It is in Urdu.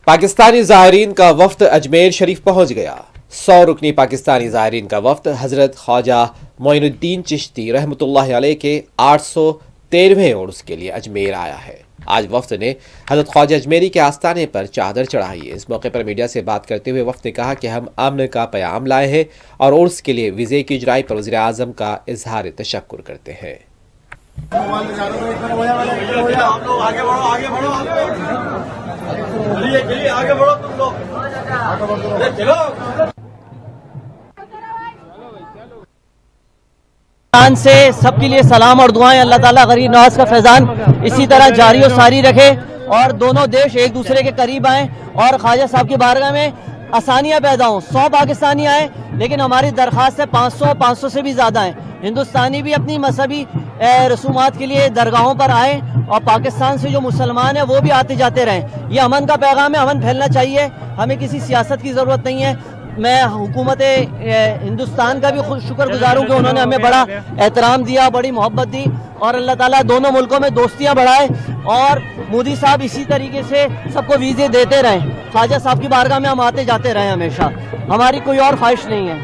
پاکستانی زائرین کا وفد اجمیر شریف پہنچ گیا۔ 100 رکنی پاکستانی زائرین کا وفد حضرت خواجہ معین الدین چشتی رحمۃ اللہ علیہ کے 813ویں عرس کے لیے اجمیر آیا ہے۔ آج وفد نے حضرت خواجہ اجمیری کے آستانے پر چادر چڑھائی ہے۔ اس موقع پر میڈیا سے بات کرتے ہوئے وفد نے کہا کہ ہم امن کا پیام لائے ہیں اور عرس کے لیے ویزے کی اجرائی پر وزیر اعظم کا اظہار تشکر کرتے ہیں۔ سے سب کے لیے سلام اور دعائیں، اللہ تعالیٰ غریب نواز کا فیضان اسی طرح جاری و ساری رکھے اور دونوں دیش ایک دوسرے کے قریب آئیں اور خواجہ صاحب کی بارگاہ میں آسانیاں پیدا ہوں۔ 100 پاکستانی آئے لیکن ہماری درخواست ہے 500 سے بھی زیادہ ہیں۔ ہندوستانی بھی اپنی مذہبی رسومات کے لیے درگاہوں پر آئیں اور پاکستان سے جو مسلمان ہیں وہ بھی آتے جاتے رہیں۔ یہ امن کا پیغام ہے، امن پھیلنا چاہیے، ہمیں کسی سیاست کی ضرورت نہیں ہے۔ میں حکومت ہندوستان کا بھی شکر گزار ہوں کہ انہوں نے ہمیں بڑا احترام دیا، بڑی محبت دی اور اللہ تعالیٰ دونوں ملکوں میں دوستیاں بڑھائے اور مودی صاحب اسی طریقے سے سب کو ویزے دیتے رہیں۔ خواجہ صاحب کی بارگاہ میں ہم آتے جاتے رہیں ہمیشہ، ہماری کوئی اور خواہش نہیں ہے۔